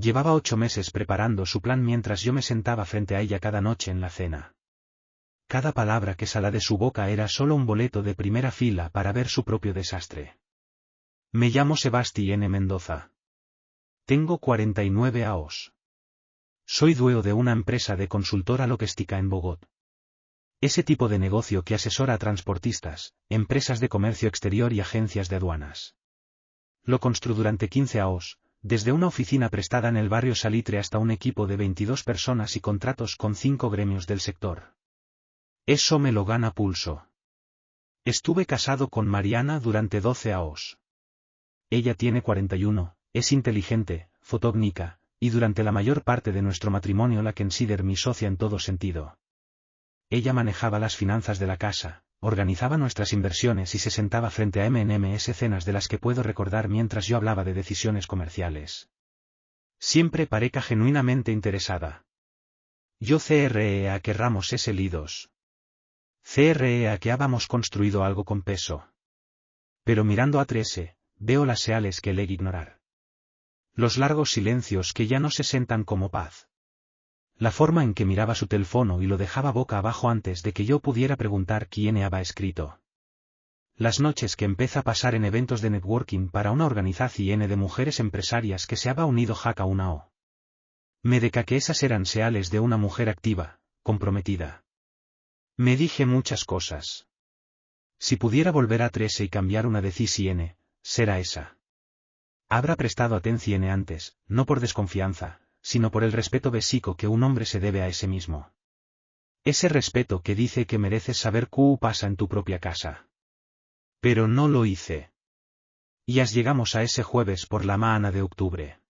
Llevaba 8 meses preparando su plan mientras yo me sentaba frente a ella cada noche en la cena. Cada palabra que salía de su boca era solo un boleto de primera fila para ver su propio desastre. Me llamo Sebastián Mendoza. Tengo 49 años. Soy dueño de una empresa de consultora logística en Bogotá. Ese tipo de negocio que asesora a transportistas, empresas de comercio exterior y agencias de aduanas. Lo construí durante 15 años, desde una oficina prestada en el barrio Salitre hasta un equipo de 22 personas y contratos con 5 gremios del sector. Eso me lo gana pulso. Estuve casado con Mariana durante 12 años. Ella tiene 41, es inteligente, fotónica, y durante la mayor parte de nuestro matrimonio la considero mi socia en todo sentido. Ella manejaba las finanzas de la casa, organizaba nuestras inversiones y se sentaba frente a M&M's cenas de las que puedo recordar mientras yo hablaba de decisiones comerciales. Siempre pareca genuinamente interesada. Yo CREA que Ramos es elidos. CREA que habamos construido algo con peso. Pero mirando a Trese, veo las seales que le ignorar. Los largos silencios que ya no se sentan como paz. La forma en que miraba su teléfono y lo dejaba boca abajo antes de que yo pudiera preguntar quién había escrito. Las noches que empieza a pasar en eventos de networking para una organización de mujeres empresarias que se había unido jaca una o. Me deca que esas eran seales de una mujer activa, comprometida. Me dije muchas cosas. Si pudiera volver a Trese y cambiar una decisión, será esa. Habrá prestado atención antes, no por desconfianza, sino por el respeto básico que un hombre se debe a ese mismo. Ese respeto que dice que mereces saber qué pasa en tu propia casa. Pero no lo hice. Y llegamos a ese jueves por la mañana de octubre.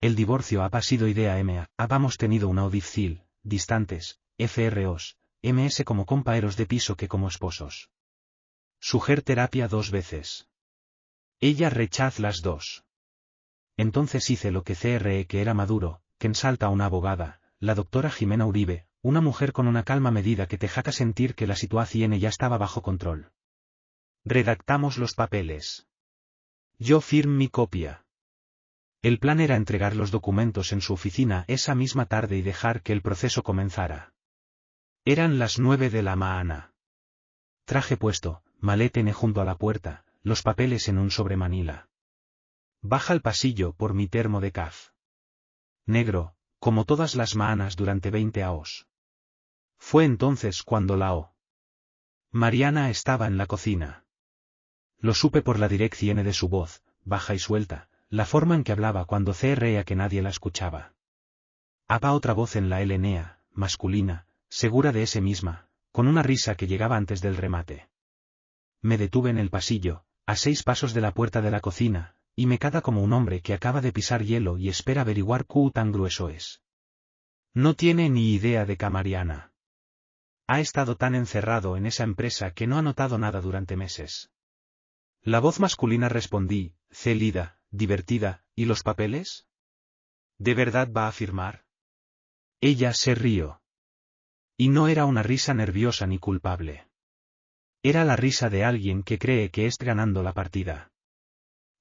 El divorcio ha sido idea mía, habamos tenido una difícil, distantes, FROs, MS como compañeros de piso que como esposos. Suger terapia 2 veces. Ella rechaz las 2. Entonces hice lo que CRE que era maduro, que ensalta a una abogada, la doctora Jimena Uribe, una mujer con una calma medida que te jaca sentir que la situación ya estaba bajo control. Redactamos los papeles. Yo firmé mi copia. El plan era entregar los documentos en su oficina esa misma tarde y dejar que el proceso comenzara. Eran las 9 de la mañana. Traje puesto, maletene junto a la puerta, los papeles en un sobremanila. Baja al pasillo por mi termo de caf. Negro, como todas las mañanas durante 20 años. Fue entonces cuando la o. Mariana estaba en la cocina. Lo supe por la dirección de su voz, baja y suelta, la forma en que hablaba cuando CREA que nadie la escuchaba. Había otra voz en la LNA, masculina, segura de ese misma, con una risa que llegaba antes del remate. Me detuve en el pasillo, a 6 pasos de la puerta de la cocina, y me queda como un hombre que acaba de pisar hielo y espera averiguar qué tan grueso es. No tiene ni idea de que Mariana ha estado tan encerrado en esa empresa que no ha notado nada durante meses. La voz masculina respondí, célida, divertida, ¿y los papeles? ¿De verdad va a firmar? Ella se rió. Y no era una risa nerviosa ni culpable. Era la risa de alguien que cree que está ganando la partida.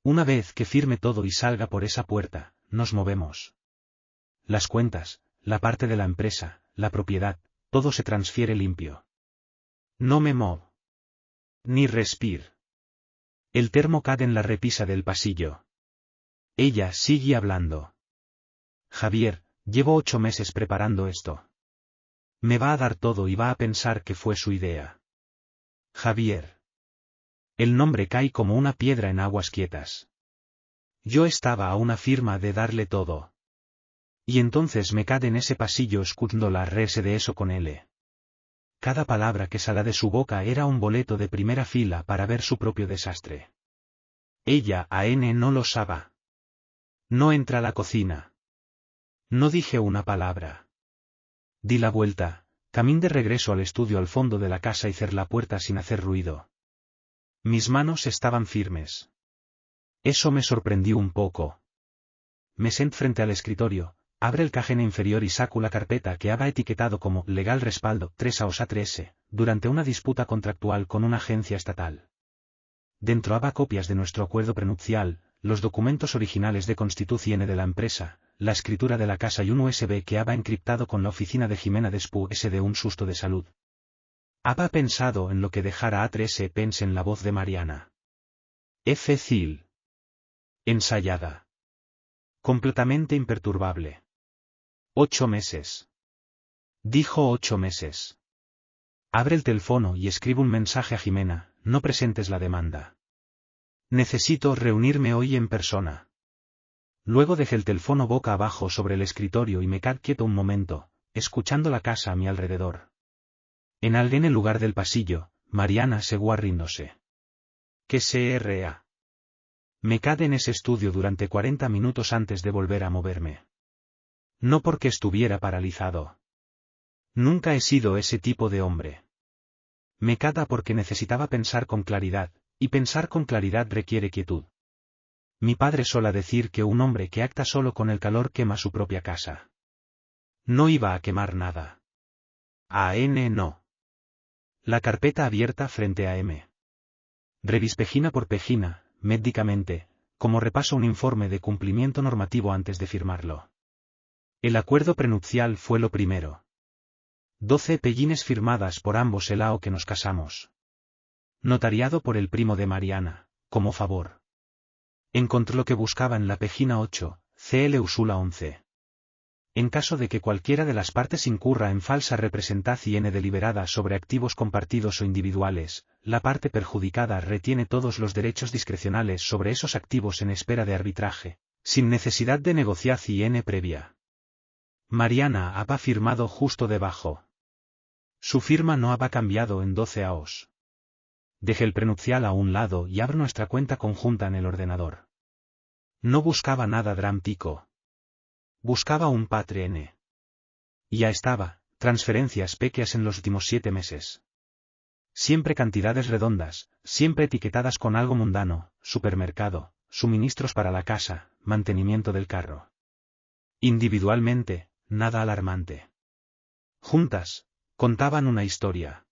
Una vez que firme todo y salga por esa puerta, nos movemos. Las cuentas, la parte de la empresa, la propiedad, todo se transfiere limpio. No me movo. Ni respiro. El termo cae en la repisa del pasillo. Ella sigue hablando. Javier, llevo 8 meses preparando esto. Me va a dar todo y va a pensar que fue su idea. Javier. El nombre cae como una piedra en aguas quietas. Yo estaba a una firma de darle todo. Y entonces me quedé en ese pasillo escuchando la rese de eso con él. Cada palabra que salía de su boca era un boleto de primera fila para ver su propio desastre. Ella no lo sabe. No entra a la cocina. No dije una palabra. Di la vuelta, caminé de regreso al estudio al fondo de la casa y cerré la puerta sin hacer ruido. Mis manos estaban firmes. Eso me sorprendió un poco. Me senté frente al escritorio, abre el cajón inferior y saco la carpeta que había etiquetado como legal respaldo 3A durante una disputa contractual con una agencia estatal. Dentro había copias de nuestro acuerdo prenupcial, los documentos originales de constitución de la empresa, la escritura de la casa y un USB que había encriptado con la oficina de Jimena después de un susto de salud. Había pensado en lo que dejara a 3 pence en la voz de Mariana. Fácil. Ensayada. Completamente imperturbable. 8 meses. Dijo 8 meses. Abre el teléfono y escribe un mensaje a Jimena, no presentes la demanda. Necesito reunirme hoy en persona. Luego dejé el teléfono boca abajo sobre el escritorio y me quedé quieto un momento, escuchando la casa a mi alrededor. En el lugar del pasillo, Mariana seguía riéndose. ¿Qué será? Me quedé en ese estudio durante 40 minutos antes de volver a moverme. No porque estuviera paralizado. Nunca he sido ese tipo de hombre. Me quedé porque necesitaba pensar con claridad, y pensar con claridad requiere quietud. Mi padre solía decir que un hombre que acta solo con el calor quema su propia casa. No iba a quemar nada. A N no. La carpeta abierta frente a M. Revis pejina por pejina, médicamente, como repaso un informe de cumplimiento normativo antes de firmarlo. El acuerdo prenupcial fue lo primero. 12 pellines firmadas por ambos el ao que nos casamos. Notariado por el primo de Mariana, como favor. Encontró lo que buscaba en la pejina 8, CL Usula 11. En caso de que cualquiera de las partes incurra en falsa representación deliberada sobre activos compartidos o individuales, la parte perjudicada retiene todos los derechos discrecionales sobre esos activos en espera de arbitraje, sin necesidad de negociación previa. Mariana había firmado justo debajo. Su firma no había cambiado en 12 años. Dejé el prenupcial a un lado y abro nuestra cuenta conjunta en el ordenador. No buscaba nada drámtico. Buscaba un Patreon. Ya estaba, transferencias pequeñas en los últimos 7 meses. Siempre cantidades redondas, siempre etiquetadas con algo mundano, supermercado, suministros para la casa, mantenimiento del carro. Individualmente, nada alarmante. Juntas, contaban una historia.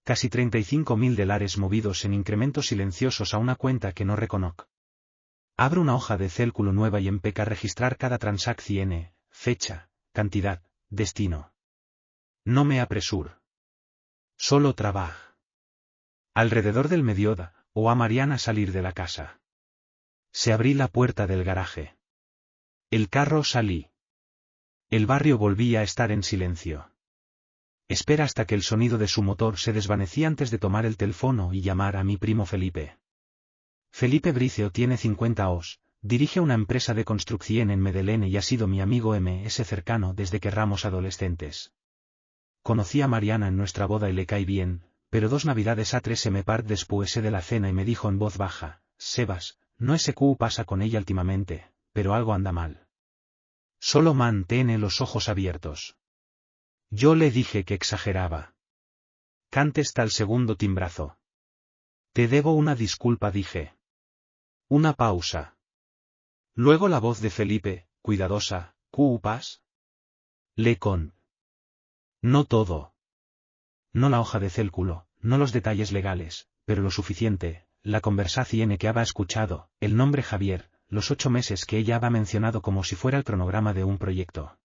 Casi $35.000 movidos en incrementos silenciosos a una cuenta que no reconozco. Abro una hoja de cálculo nueva y empiezo a registrar cada transacción, fecha, cantidad, destino. No me apresuro. Solo trabajo. Alrededor del mediodía, o a Mariana salir de la casa. Se abrí la puerta del garaje. El carro salí. El barrio volvía a estar en silencio. Espera hasta que el sonido de su motor se desvanecía antes de tomar el teléfono y llamar a mi primo Felipe. Felipe Bricio tiene 50 años, dirige una empresa de construcción en Medellín y ha sido mi amigo MS cercano desde que éramos adolescentes. Conocí a Mariana en nuestra boda y le caí bien, pero 2 navidades a 3 me part después de la cena y me dijo en voz baja, Sebas, no sé qué pasa con ella últimamente, pero algo anda mal. Solo mantén los ojos abiertos. Yo le dije que exageraba. Cante hasta el segundo timbrazo. Te debo una disculpa, dije. Una pausa. Luego la voz de Felipe, cuidadosa, ¿cupas? Le con. No todo. No la hoja de cálculo, no los detalles legales, pero lo suficiente, la conversación que había escuchado, el nombre Javier, los 8 meses que ella había mencionado como si fuera el cronograma de un proyecto.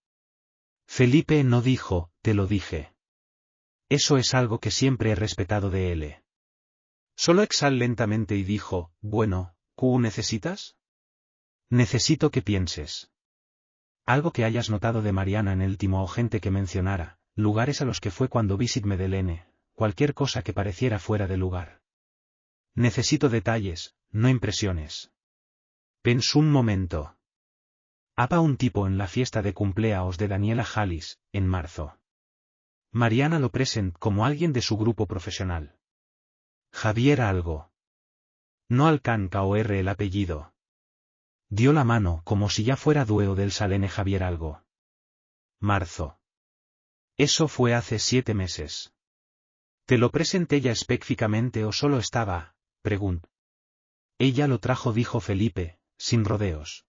Felipe no dijo, te lo dije. Eso es algo que siempre he respetado de él. Solo exhaló lentamente y dijo, bueno, ¿qué necesitas? Necesito que pienses. Algo que hayas notado de Mariana en el último o gente que mencionara, lugares a los que fue cuando visit Medellín, cualquier cosa que pareciera fuera de lugar. Necesito detalles, no impresiones. Pensó un momento. Había un tipo en la fiesta de cumpleaños de Daniela Jalis, en marzo. Mariana lo presentó como alguien de su grupo profesional. Javier algo. No alcanza a oír el apellido. Dio la mano como si ya fuera dueño del Salene Javier algo. Marzo. Eso fue hace 7 meses. ¿Te lo presenté ya específicamente o solo estaba? Preguntó. Ella lo trajo, dijo Felipe, sin rodeos.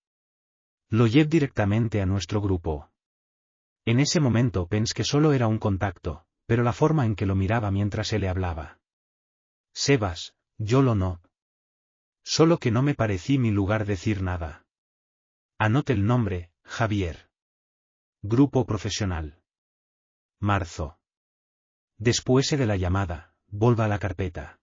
Lo llevé directamente a nuestro grupo. En ese momento pensé que solo era un contacto, pero la forma en que lo miraba mientras él le hablaba. Sebas, yo lo no. Solo que no me parecí mi lugar decir nada. Anote el nombre, Javier. Grupo profesional. Marzo. Después de la llamada, volva a la carpeta.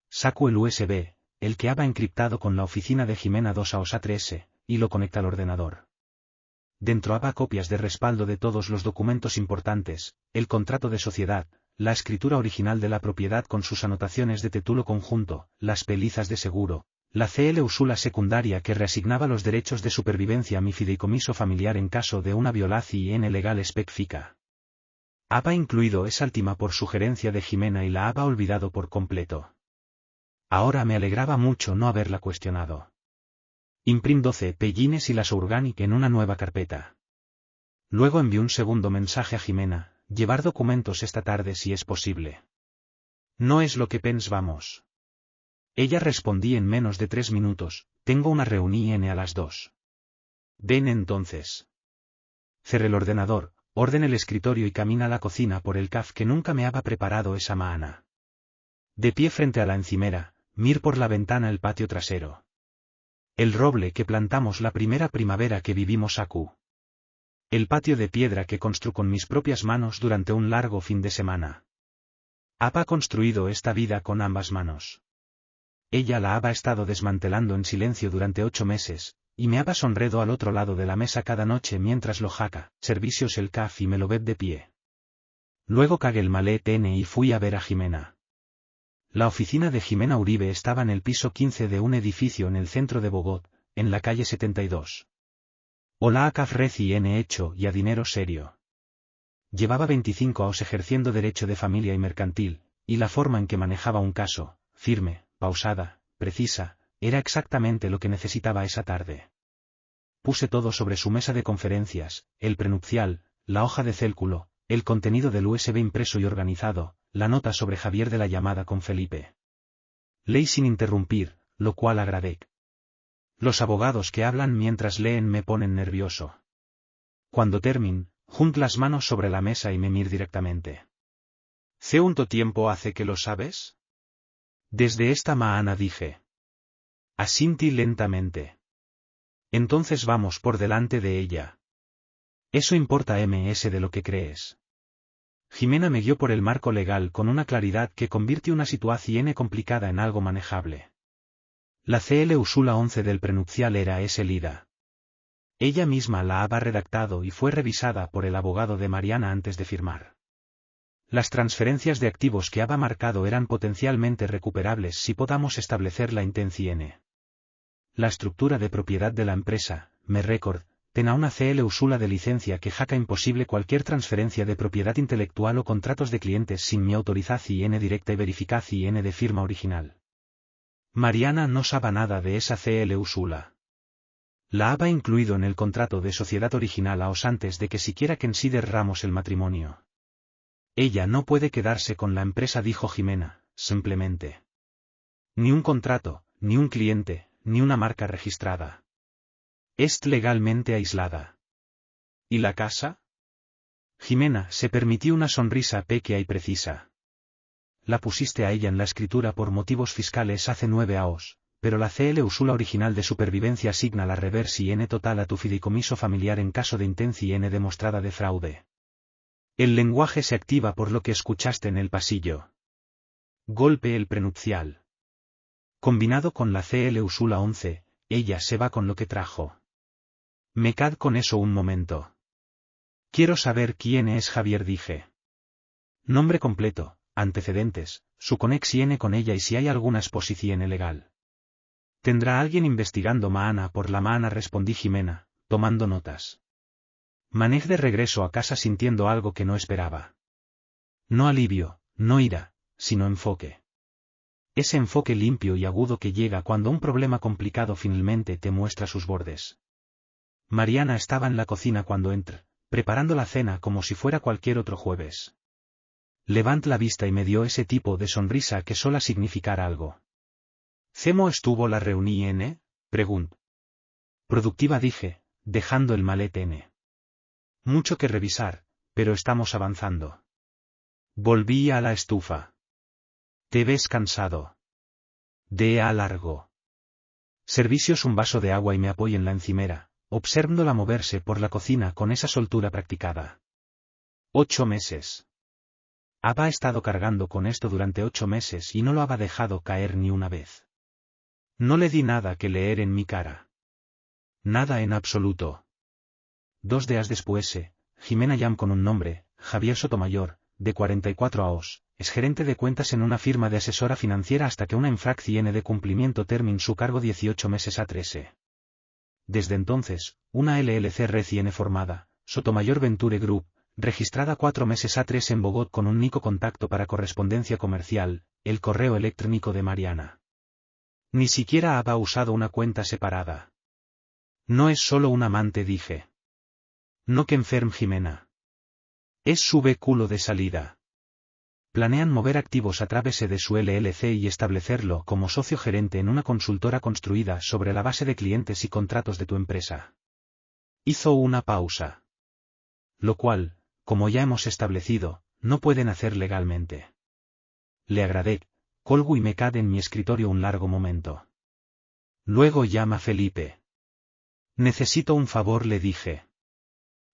Saco el USB, el que había encriptado con la oficina de Jimena 2 a OSA 3, y lo conecta al ordenador. Dentro había copias de respaldo de todos los documentos importantes, el contrato de sociedad, la escritura original de la propiedad con sus anotaciones de título conjunto, las pélizas de seguro, la cláusula secundaria que reasignaba los derechos de supervivencia a mi fideicomiso familiar en caso de una violación legal específica. Había incluido esa última por sugerencia de Jimena y la había olvidado por completo. Ahora me alegraba mucho no haberla cuestionado. Imprim 12 pellines y las Organic en una nueva carpeta. Luego envié un segundo mensaje a Jimena, llevar documentos esta tarde si es posible. No es lo que pensábamos. Ella respondí en menos de 3 minutos, tengo una reunión a las 2. Ven entonces. Cerré el ordenador, ordene el escritorio y camina a la cocina por el café que nunca me había preparado esa mañana. De pie frente a la encimera, mir por la ventana el patio trasero. El roble que plantamos la primera primavera que vivimos aquí. El patio de piedra que construí con mis propias manos durante un largo fin de semana. Había construido esta vida con ambas manos. Ella la había estado desmantelando en silencio durante 8 meses, y me había sonreído al otro lado de la mesa cada noche mientras lo jaca, servicios el café y me lo beb de pie. Luego cagué el maletene y fui a ver a Jimena. La oficina de Jimena Uribe estaba en el piso 15 de un edificio en el centro de Bogotá, en la calle 72. Hola a caf recién hecho y a dinero serio. Llevaba 25 años ejerciendo derecho de familia y mercantil, y la forma en que manejaba un caso, firme, pausada, precisa, era exactamente lo que necesitaba esa tarde. Puse todo sobre su mesa de conferencias, el prenupcial, la hoja de cálculo, el contenido del USB impreso y organizado, la nota sobre Javier de la llamada con Felipe. Leí sin interrumpir, lo cual agradezco. Los abogados que hablan mientras leen me ponen nervioso. Cuando termin, junto las manos sobre la mesa y me mir directamente. ¿Hace cuánto tiempo hace que lo sabes? Desde esta mañana dije. Asintí lentamente. Entonces vamos por delante de ella. Eso importa ms de lo que crees. Jimena me guió por el marco legal con una claridad que convirtió una situación complicada en algo manejable. La cláusula 11 del prenupcial era ese lida. Ella misma la había redactado y fue revisada por el abogado de Mariana antes de firmar. Las transferencias de activos que había marcado eran potencialmente recuperables si podamos establecer la intención. La estructura de propiedad de la empresa, me record, tenía una cláusula de licencia que jaca imposible cualquier transferencia de propiedad intelectual o contratos de clientes sin mi autorización directa y verificación de firma original. Mariana no sabe nada de esa cláusula. La había incluido en el contrato de sociedad original aos antes de que siquiera consideráramos el matrimonio. Ella no puede quedarse con la empresa, dijo Jimena, simplemente. Ni un contrato, ni un cliente, ni una marca registrada. Es legalmente aislada. ¿Y la casa? Jimena se permitió una sonrisa pequeña y precisa. La pusiste a ella en la escritura por motivos fiscales hace 9 años, pero la cláusula original de supervivencia asigna la reversión total a tu fideicomiso familiar en caso de intención demostrada de fraude. El lenguaje se activa por lo que escuchaste en el pasillo. Golpe el prenupcial. Combinado con la cláusula 11, ella se va con lo que trajo. Me qued con eso un momento. Quiero saber quién es Javier, dije. Nombre completo, antecedentes, su conexión con ella y si hay alguna exposición legal. Tendrá alguien investigando maana por la maana, respondí Jimena, tomando notas. Manej de regreso a casa sintiendo algo que no esperaba. No alivio, no ira, sino enfoque. Ese enfoque limpio y agudo que llega cuando un problema complicado finalmente te muestra sus bordes. Mariana estaba en la cocina cuando entré, preparando la cena como si fuera cualquier otro jueves. Levanté la vista y me dio ese tipo de sonrisa que sola significar algo. ¿Cómo estuvo la reunión? Preguntó. Productiva, dije, dejando el maletene. Mucho que revisar, pero estamos avanzando. Volví a la estufa. ¿Te ves cansado? De a largo. Servicios un vaso de agua y me apoyé en la encimera, observándola moverse por la cocina con esa soltura practicada. 8 meses. Ha estado cargando con esto durante 8 meses y no lo ha dejado caer ni una vez. No le di nada que leer en mi cara. Nada en absoluto. 2 días después, Jimena Yam con un nombre, Javier Sotomayor, de 44 años, es gerente de cuentas en una firma de asesora financiera hasta que una infracción de cumplimiento termine su cargo 18 meses a 13. Desde entonces, una LLC recién formada, Sotomayor Venture Group, registrada 4 meses a 3 en Bogotá con un único contacto para correspondencia comercial, el correo electrónico de Mariana. Ni siquiera ha usado una cuenta separada. No es solo un amante, dije. No que enferme Jimena. Es su vehículo de salida. Planean mover activos a través de su LLC y establecerlo como socio gerente en una consultora construida sobre la base de clientes y contratos de tu empresa. Hizo una pausa. Lo cual, como ya hemos establecido, no pueden hacer legalmente. Le agradezco, colgo y me quedé en mi escritorio un largo momento. Luego llama Felipe. Necesito un favor, le dije.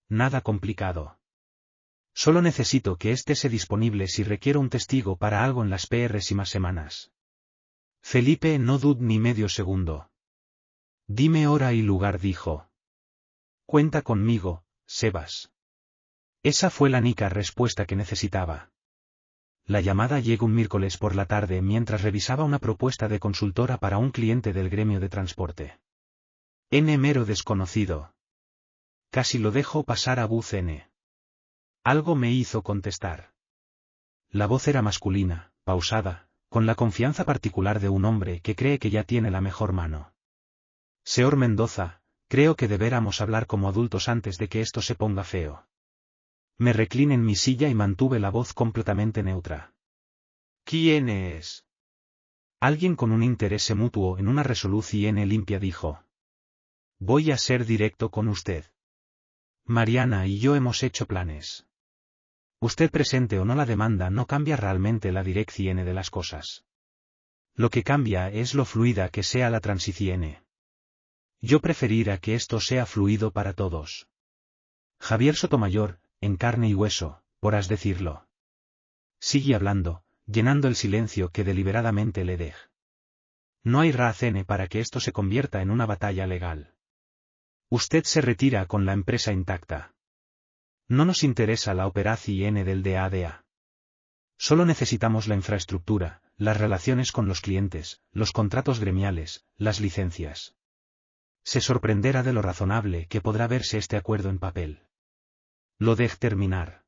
Nada complicado. Solo necesito que esté disponible si requiero un testigo para algo en las próximas semanas. Felipe no dudó ni medio segundo. Dime hora y lugar, dijo. Cuenta conmigo, Sebas. Esa fue la única respuesta que necesitaba. La llamada llegó un miércoles por la tarde mientras revisaba una propuesta de consultora para un cliente del gremio de transporte. Mero desconocido. Casi lo dejo pasar a voz N. Algo me hizo contestar. La voz era masculina, pausada, con la confianza particular de un hombre que cree que ya tiene la mejor mano. Señor Mendoza, creo que deberíamos hablar como adultos antes de que esto se ponga feo. Me recliné en mi silla y mantuve la voz completamente neutra. ¿Quién es? Alguien con un interés mutuo en una resolución limpia, dijo. Voy a ser directo con usted. Mariana y yo hemos hecho planes. Usted presente o no la demanda no cambia realmente la dirección de las cosas. Lo que cambia es lo fluida que sea la transición. Yo preferiría que esto sea fluido para todos. Javier Sotomayor, en carne y hueso, por así decirlo. Sigue hablando, llenando el silencio que deliberadamente le dej. No hay razón para que esto se convierta en una batalla legal. Usted se retira con la empresa intacta. No nos interesa la operación del DADA. Solo necesitamos la infraestructura, las relaciones con los clientes, los contratos gremiales, las licencias. Se sorprenderá de lo razonable que podrá verse este acuerdo en papel. Lo dej terminar.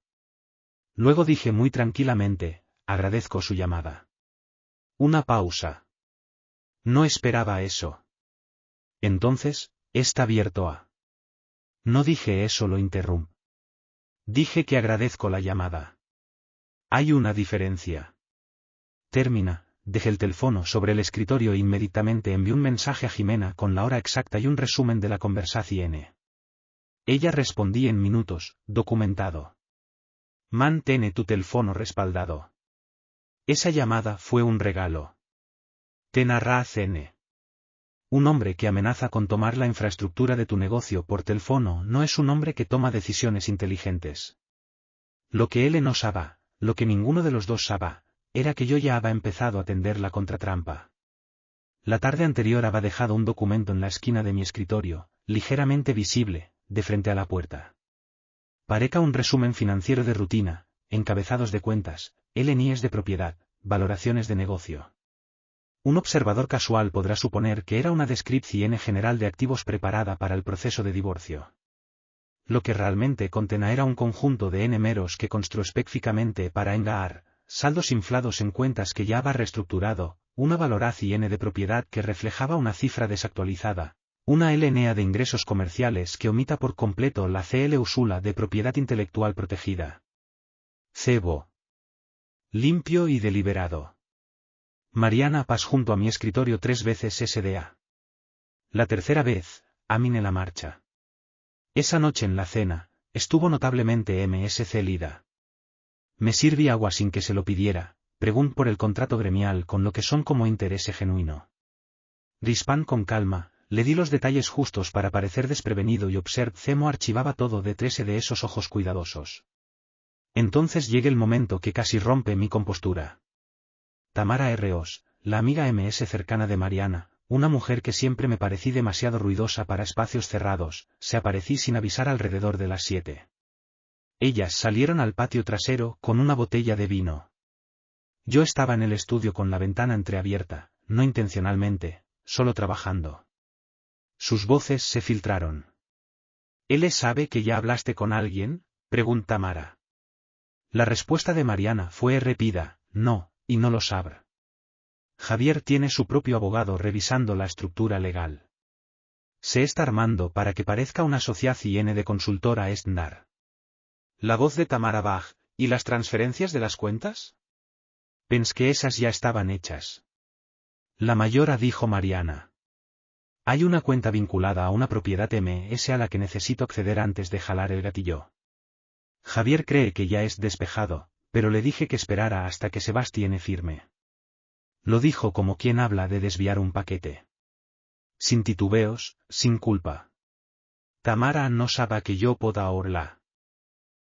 Luego dije muy tranquilamente, agradezco su llamada. Una pausa. No esperaba eso. Entonces, está abierto a. No dije eso, lo interrumpí. Dije que agradezco la llamada. Hay una diferencia. Termina, dejé el teléfono sobre el escritorio e inmediatamente envié un mensaje a Jimena con la hora exacta y un resumen de la conversación. Ella respondí en minutos, documentado. Mantén tu teléfono respaldado. Esa llamada fue un regalo. Ten razón. Un hombre que amenaza con tomar la infraestructura de tu negocio por teléfono no es un hombre que toma decisiones inteligentes. Lo que él no sabe, lo que ninguno de los dos sabe, era que yo ya había empezado a tender la contratrampa. La tarde anterior había dejado un documento en la esquina de mi escritorio, ligeramente visible, de frente a la puerta. Pareca un resumen financiero de rutina, encabezados de cuentas, LNIs de propiedad, valoraciones de negocio. Un observador casual podrá suponer que era una descripción general de activos preparada para el proceso de divorcio. Lo que realmente contenía era un conjunto de números que construí específicamente para engaar, saldos inflados en cuentas que ya había reestructurado, una valoración de propiedad que reflejaba una cifra desactualizada, una LNA de ingresos comerciales que omita por completo la CL Usula de propiedad intelectual protegida. Cebo. Limpio y deliberado. Mariana pasó junto a mi escritorio 3 veces SDA. La tercera vez, amine la marcha. Esa noche en la cena, estuvo notablemente MSC Lida. Me sirví agua sin que se lo pidiera, pregunté por el contrato gremial con lo que son como interés genuino. Rispan con calma, Le di los detalles justos para parecer desprevenido y Cemo archivaba todo detrás de esos ojos cuidadosos. Entonces llega el momento que casi rompe mi compostura. Tamara Ros, la amiga MS cercana de Mariana, una mujer que siempre me parecí demasiado ruidosa para espacios cerrados, se aparecí sin avisar alrededor de las 7. Ellas salieron al patio trasero con una botella de vino. Yo estaba en el estudio con la ventana entreabierta, no intencionalmente, solo trabajando. Sus voces se filtraron. ¿Él sabe que ya hablaste con alguien?, pregunta Mara. La respuesta de Mariana fue rápida, no, y no lo sabe. Javier tiene su propio abogado revisando la estructura legal. Se está armando para que parezca una asociación de consultora estándar. La voz de Tamara Bach, ¿y las transferencias de las cuentas? Pens que esas ya estaban hechas. La mayora dijo Mariana. Hay una cuenta vinculada a una propiedad MS a la que necesito acceder antes de jalar el gatillo. Javier cree que ya es despejado, pero le dije que esperara hasta que Sebastián firme. Lo dijo como quien habla de desviar un paquete. Sin titubeos, sin culpa. Tamara no sabe que yo pueda orla.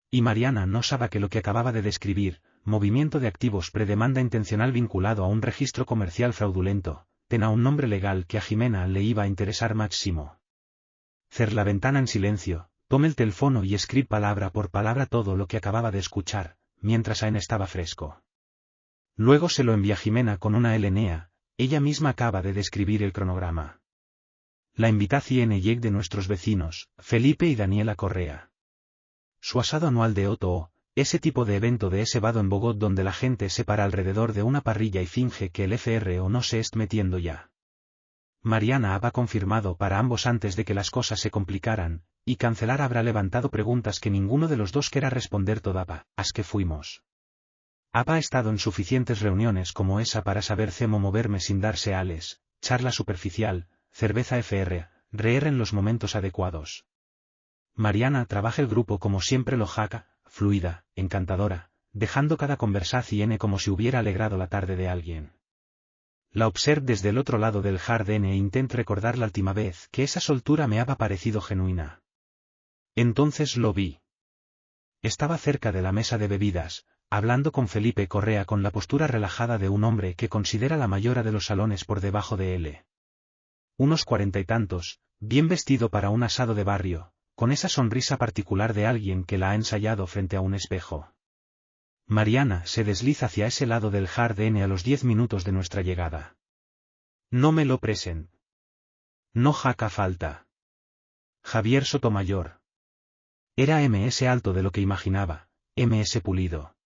Y Mariana no sabe que lo que acababa de describir, movimiento de activos predemanda intencional vinculado a un registro comercial fraudulento, tenía un nombre legal que a Jimena le iba a interesar máximo. Cer la ventana en silencio, tome el teléfono y escribe palabra por palabra todo lo que acababa de escuchar, mientras aún estaba fresco. Luego se lo envía a Jimena con una LNA, ella misma acaba de describir el cronograma. La invitación lleg de nuestros vecinos, Felipe y Daniela Correa. Su asado anual de Otto, ese tipo de evento de ese vado en Bogotá donde la gente se para alrededor de una parrilla y finge que el FRO no se est metiendo ya. Mariana había confirmado para ambos antes de que las cosas se complicaran, y Cancelar habrá levantado preguntas que ninguno de los dos quiera responder todavía, as que fuimos. Ha estado en suficientes reuniones como esa para saber cómo moverme sin darse ales, charla superficial, cerveza reír en los momentos adecuados. Mariana trabaja el grupo como siempre lo jaca, fluida, encantadora, dejando cada conversación como si hubiera alegrado la tarde de alguien. La observo desde el otro lado del jardín e intento recordar la última vez que esa soltura me había parecido genuina. Entonces lo vi. Estaba cerca de la mesa de bebidas, hablando con Felipe Correa con la postura relajada de un hombre que considera la mayora de los salones por debajo de él. Unos 40 y tantos, bien vestido para un asado de barrio, con esa sonrisa particular de alguien que la ha ensayado frente a un espejo. Mariana se desliza hacia ese lado del jardín a los 10 minutos de nuestra llegada. No me lo present. No jaca falta. Javier Sotomayor. Era MS alto de lo que imaginaba, MS pulido.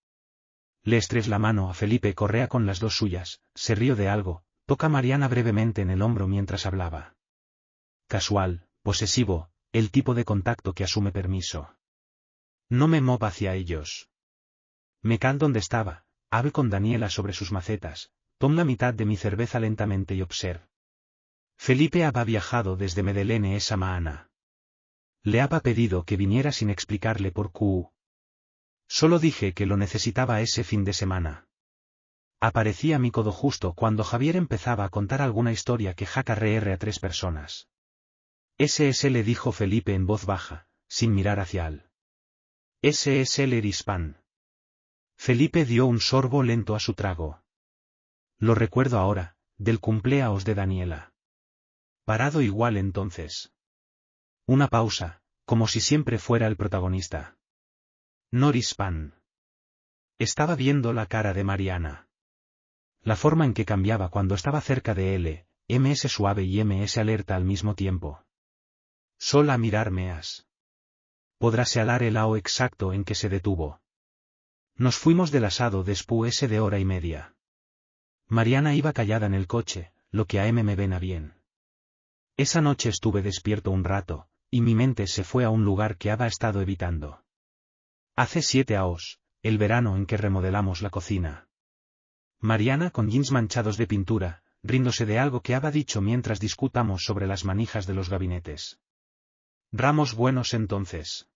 Le estreché la mano a Felipe Correa con las dos suyas, se rió de algo, toca a Mariana brevemente en el hombro mientras hablaba. Casual, posesivo, el tipo de contacto que asume permiso. No me movo hacia ellos. Me cal donde estaba, hable con Daniela sobre sus macetas, tom la mitad de mi cerveza lentamente y observ. Felipe había viajado desde Medellín esa mañana. Le había pedido que viniera sin explicarle por qué. Solo dije que lo necesitaba ese fin de semana. Aparecía mi codo justo cuando Javier empezaba a contar alguna historia que jaca reír a 3 personas. SS le dijo Felipe en voz baja, sin mirar hacia él. SS el Erispan. Felipe dio un sorbo lento a su trago. Lo recuerdo ahora, del cumpleaños de Daniela. Parado igual entonces. Una pausa, como si siempre fuera el protagonista. Norispan. Estaba viendo la cara de Mariana. La forma en que cambiaba cuando estaba cerca de él, MS suave y MS alerta al mismo tiempo. Sola mirarme as. Podráse alar el ao exacto en que se detuvo. Nos fuimos del asado después de hora y media. Mariana iba callada en el coche, lo que a me vena bien. Esa noche estuve despierto un rato, y mi mente se fue a un lugar que había estado evitando. Hace 7 años, el verano en que remodelamos la cocina. Mariana con jeans manchados de pintura, ríndose de algo que había dicho mientras discutamos sobre las manijas de los gabinetes. Ramos buenos entonces.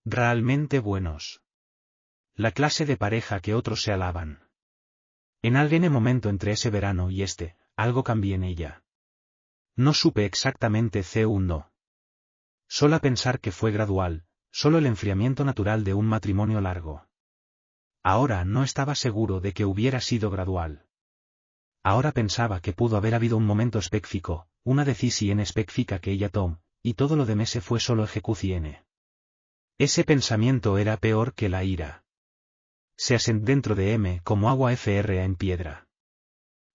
Realmente buenos. La clase de pareja que otros se alaban. En algún momento entre ese verano y algo cambié en ella. No supe exactamente C1. Solo pensar que fue gradual, solo el enfriamiento natural de un matrimonio largo. Ahora no estaba seguro de que hubiera sido gradual. Ahora pensaba que pudo haber habido un momento específico, una decisión específica que ella tomó, y todo lo demás se fue solo ejecución. Ese pensamiento era peor que la ira. Se asent dentro de M como agua FRA en piedra.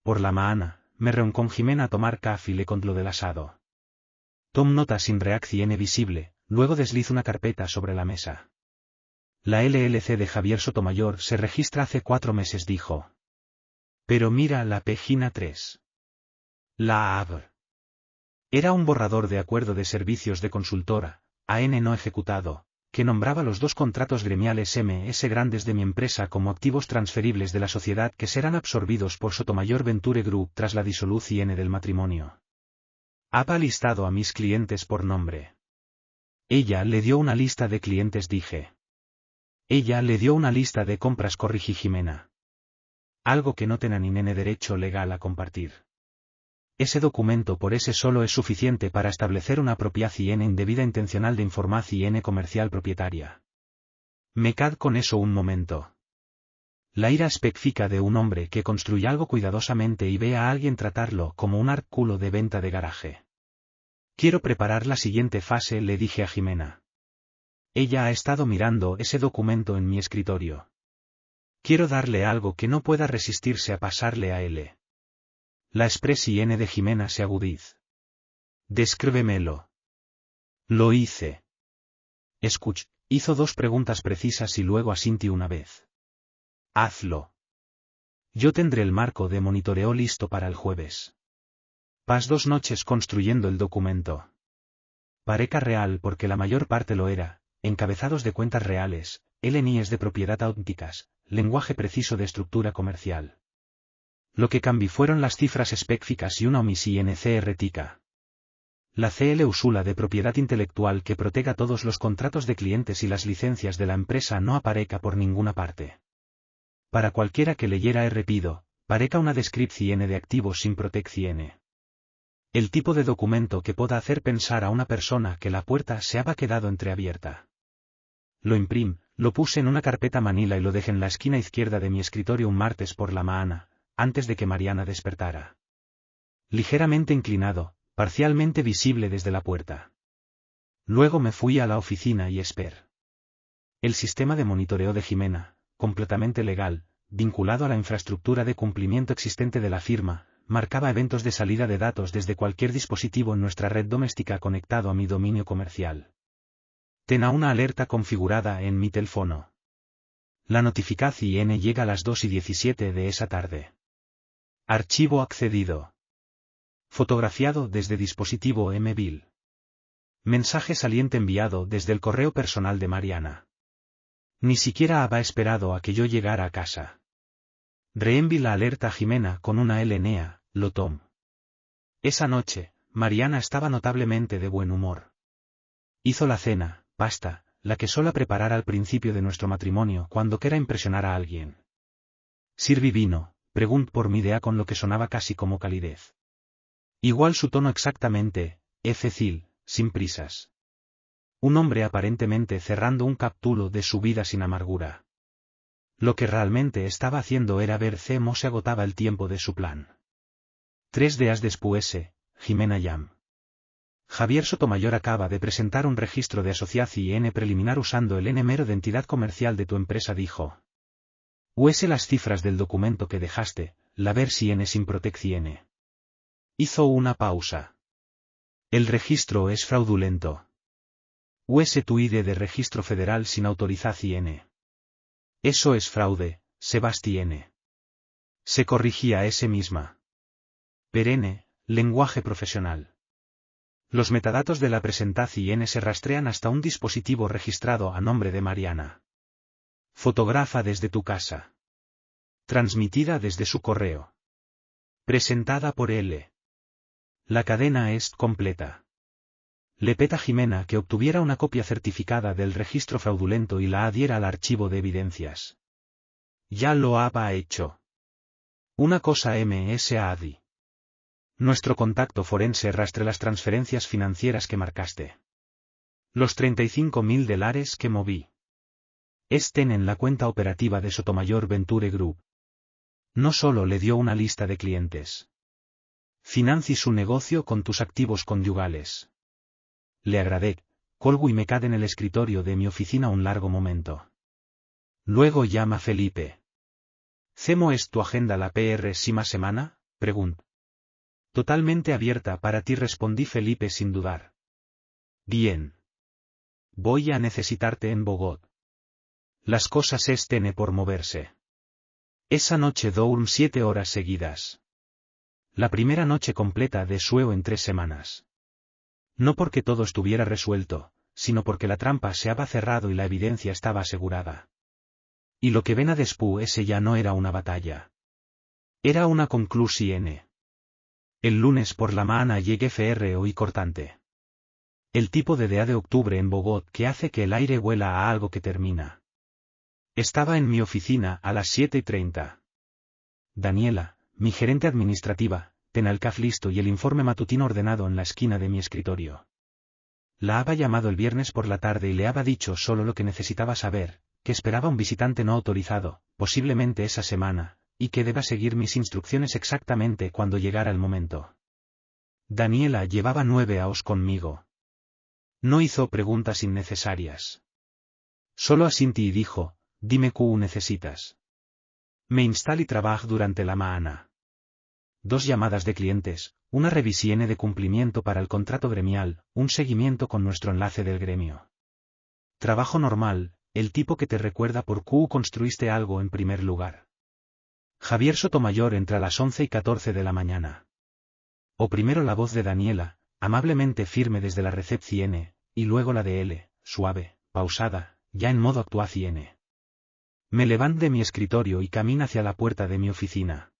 Por la mañana, me reuní con Jimena a tomar café y le conté lo del asado. Tom nota sin reacción visible, luego desliza una carpeta sobre la mesa. La LLC de Javier Sotomayor se registra hace 4 meses, dijo. Pero mira la página 3. La ABR. Era un borrador de acuerdo de servicios de consultora, AN no ejecutado, que nombraba los 2 contratos gremiales MS grandes de mi empresa como activos transferibles de la sociedad que serán absorbidos por Sotomayor Venture Group tras la disolución del matrimonio. Ha listado a mis clientes por nombre. Ella le dio una lista de clientes, dije. Ella le dio una lista de compras, corrigí Jimena. Algo que no tenga ni nene derecho legal a compartir. Ese documento por ese solo es suficiente para establecer una apropiación indebida intencional de información comercial propietaria. Me quedé con eso un momento. La ira específica de un hombre que construye algo cuidadosamente y ve a alguien tratarlo como un artículo de venta de garaje. Quiero preparar la siguiente fase, le dije a Jimena. Ella ha estado mirando ese documento en mi escritorio. Quiero darle algo que no pueda resistirse a pasarle a él. La expresión de Jimena se agudizó. Descríbemelo. Lo hice. Escuch, hizo 2 preguntas precisas y luego asintió una vez. Hazlo. Yo tendré el marco de monitoreo listo para el jueves. Pas 2 noches construyendo el documento. Pareca real porque la mayor parte lo era, encabezados de cuentas reales, LNIs de propiedad auténticas, lenguaje preciso de estructura comercial. Lo que cambió fueron las cifras específicas y una omisión CRTica. La cláusula de propiedad intelectual que protega todos los contratos de clientes y las licencias de la empresa no apareca por ninguna parte. Para cualquiera que leyera repido, pareca una descripción de activos sin protección. El tipo de documento que pueda hacer pensar a una persona que la puerta se había quedado entreabierta. Lo imprim, lo puse en una carpeta manila y lo dejé en la esquina izquierda de mi escritorio un martes por la mañana, antes de que Mariana despertara. Ligeramente inclinado, parcialmente visible desde la puerta. Luego me fui a la oficina y esperé. El sistema de monitoreo de Jimena, completamente legal, vinculado a la infraestructura de cumplimiento existente de la firma, marcaba eventos de salida de datos desde cualquier dispositivo en nuestra red doméstica conectado a mi dominio comercial. Tenía una alerta configurada en mi teléfono. La notificación llega a las 2:17 de esa tarde. Archivo accedido. Fotografiado desde dispositivo móvil. Mensaje saliente enviado desde el correo personal de Mariana. Ni siquiera había esperado a que yo llegara a casa. Reenvié la alerta a Jimena con una LNA, lo tom. Esa noche, Mariana estaba notablemente de buen humor. Hizo la cena, pasta, la que sola preparar al principio de nuestro matrimonio cuando quería impresionar a alguien. Sirví vino, preguntó por mi idea con lo que sonaba casi como calidez. Igual su tono exactamente, Cecil, sin prisas. Un hombre aparentemente cerrando un capítulo de su vida sin amargura. Lo que realmente estaba haciendo era ver cómo se agotaba el tiempo de su plan. 3 días después, Jimena llamó. Javier Sotomayor acaba de presentar un registro de asociación preliminar usando el número de entidad comercial de tu empresa, dijo. Use las cifras del documento que dejaste, la versión sin protección. Hizo una pausa. El registro es fraudulento. Use tu ID de registro federal sin autorización. Eso es fraude, Sebastián. Se corrigía a ese misma. Perenne, lenguaje profesional. Los metadatos de la presentación se rastrean hasta un dispositivo registrado a nombre de Mariana. Fotografa desde tu casa. Transmitida desde su correo. Presentada por L. La cadena es completa. Le peta Jimena que obtuviera una copia certificada del registro fraudulento y la adhiera al archivo de evidencias. Ya lo había hecho. Una cosa MS ADI. Nuestro contacto forense rastrea las transferencias financieras que marcaste. Los $35.000 que moví. Estén en la cuenta operativa de Sotomayor Venture Group. No solo le dio una lista de clientes. Financi su negocio con tus activos conyugales. Le agradé, colgo y me quedé en el escritorio de mi oficina un largo momento. Luego llama Felipe. ¿Cómo es tu agenda la próxima semana? Preguntó. Totalmente abierta para ti, respondí Felipe sin dudar. Bien. Voy a necesitarte en Bogotá. Las cosas estén por moverse. Esa noche dormí 7 horas seguidas. La primera noche completa de sueño en 3 semanas. No porque todo estuviera resuelto, sino porque la trampa se había cerrado y la evidencia estaba asegurada. Y lo que ven después ya no era una batalla. Era una conclusión. El lunes por la mañana llegué frío y cortante. El tipo de día de octubre en Bogotá que hace que el aire huela a algo que termina. Estaba en mi oficina a las 7:30. Daniela, mi gerente administrativa, tenía el café listo y el informe matutino ordenado en la esquina de mi escritorio. La había llamado el viernes por la tarde y le había dicho solo lo que necesitaba saber, que esperaba un visitante no autorizado, posiblemente esa semana, y que deba seguir mis instrucciones exactamente cuando llegara el momento. Daniela llevaba 9 años conmigo. No hizo preguntas innecesarias. Solo asintí y dijo, dime qué necesitas. Me instalé y trabajo durante la mañana. 2 llamadas de clientes, una revisión de cumplimiento para el contrato gremial, un seguimiento con nuestro enlace del gremio. Trabajo normal, el tipo que te recuerda por qué construiste algo en primer lugar. Javier Sotomayor entra a las 11:14 de la mañana. O primero la voz de Daniela, amablemente firme desde la recepción, y luego la de él, suave, pausada, ya en modo actuación. Me levanto de mi escritorio y camino hacia la puerta de mi oficina.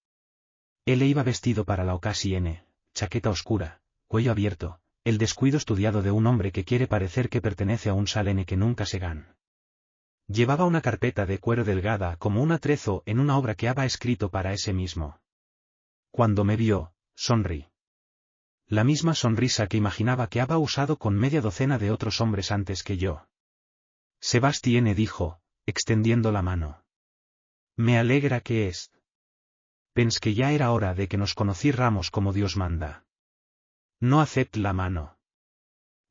Él iba vestido para la ocasión, chaqueta oscura, cuello abierto, el descuido estudiado de un hombre que quiere parecer que pertenece a un salón que nunca se gana. Llevaba una carpeta de cuero delgada como un atrezo en una obra que había escrito para ese mismo. Cuando me vio, sonrí. La misma sonrisa que imaginaba que había usado con media docena de otros hombres antes que yo. Sebastián dijo, extendiendo la mano. Me alegra que es. Pens que ya era hora de que nos conociéramos como Dios manda. No acepte la mano.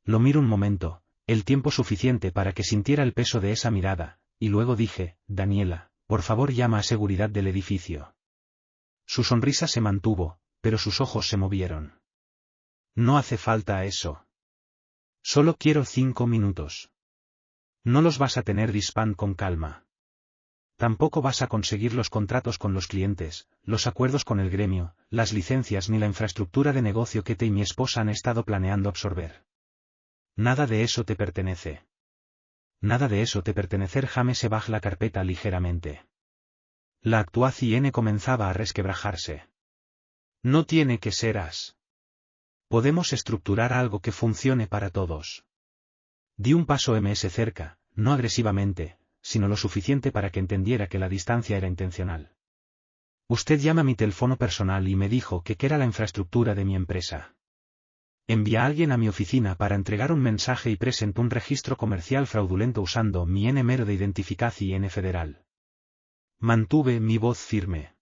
Lo miro un momento, el tiempo suficiente para que sintiera el peso de esa mirada, y luego dije, Daniela, por favor llama a seguridad del edificio. Su sonrisa se mantuvo, pero sus ojos se movieron. No hace falta eso. Solo quiero 5 minutos. No los vas a tener dispan con calma. Tampoco vas a conseguir los contratos con los clientes, los acuerdos con el gremio, las licencias ni la infraestructura de negocio que te y mi esposa han estado planeando absorber. Nada de eso te pertenece. Nada de eso te pertenecer. James se baja la carpeta ligeramente. La actuación comenzaba a resquebrajarse. No tiene que ser as. Podemos estructurar algo que funcione para todos. Di un paso ms cerca, no agresivamente, sino lo suficiente para que entendiera que la distancia era intencional. Usted llama a mi teléfono personal y me dijo que era la infraestructura de mi empresa. Envía a alguien a mi oficina para entregar un mensaje y presentó un registro comercial fraudulento usando mi número de identificación federal. Mantuve mi voz firme.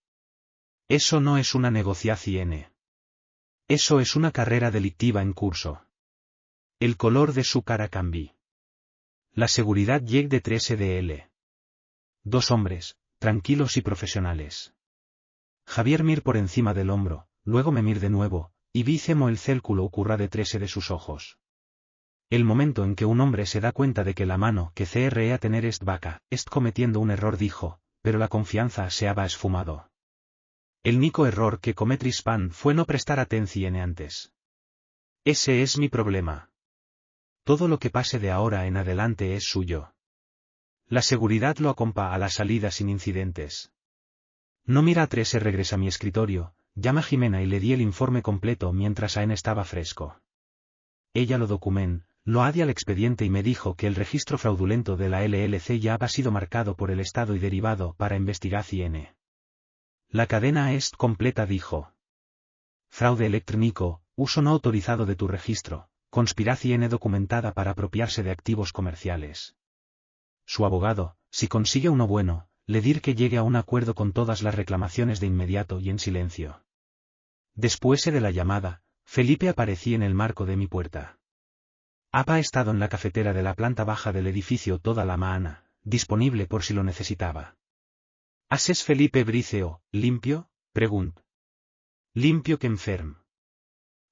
Eso no es una negociación. Eso es una carrera delictiva en curso. El color de su cara cambió. La seguridad llegó de 13 de él. 2 hombres, tranquilos y profesionales. Javier mir por encima del hombro, luego me mir de nuevo, y vi cómo el cálculo ocurra de 13 de sus ojos. El momento en que un hombre se da cuenta de que la mano que crea tener est vaca, est cometiendo un error dijo, pero la confianza se había esfumado. El único error que cometí Trispan fue no prestar atención antes. Ese es mi problema. Todo lo que pase de ahora en adelante es suyo. La seguridad lo acompa a la salida sin incidentes. No mira a 13, regresa a mi escritorio, llama a Jimena y le di el informe completo mientras aún estaba fresco. Ella lo documentó, lo adia al expediente y me dijo que el registro fraudulento de la LLC ya había sido marcado por el Estado y derivado para investigación. La cadena es completa, dijo. fraude electrónico, uso no autorizado de tu registro, conspiración documentada para apropiarse de activos comerciales. Su abogado, si consigue uno bueno, le dir que llegue a un acuerdo con todas las reclamaciones de inmediato y en silencio. Después de la llamada, Felipe aparecí en el marco de mi puerta. Ha estado en la cafetera de la planta baja del edificio toda la mañana, disponible por si lo necesitaba. ¿Haces Felipe Briceo, limpio? Pregunt. Limpio que enferm.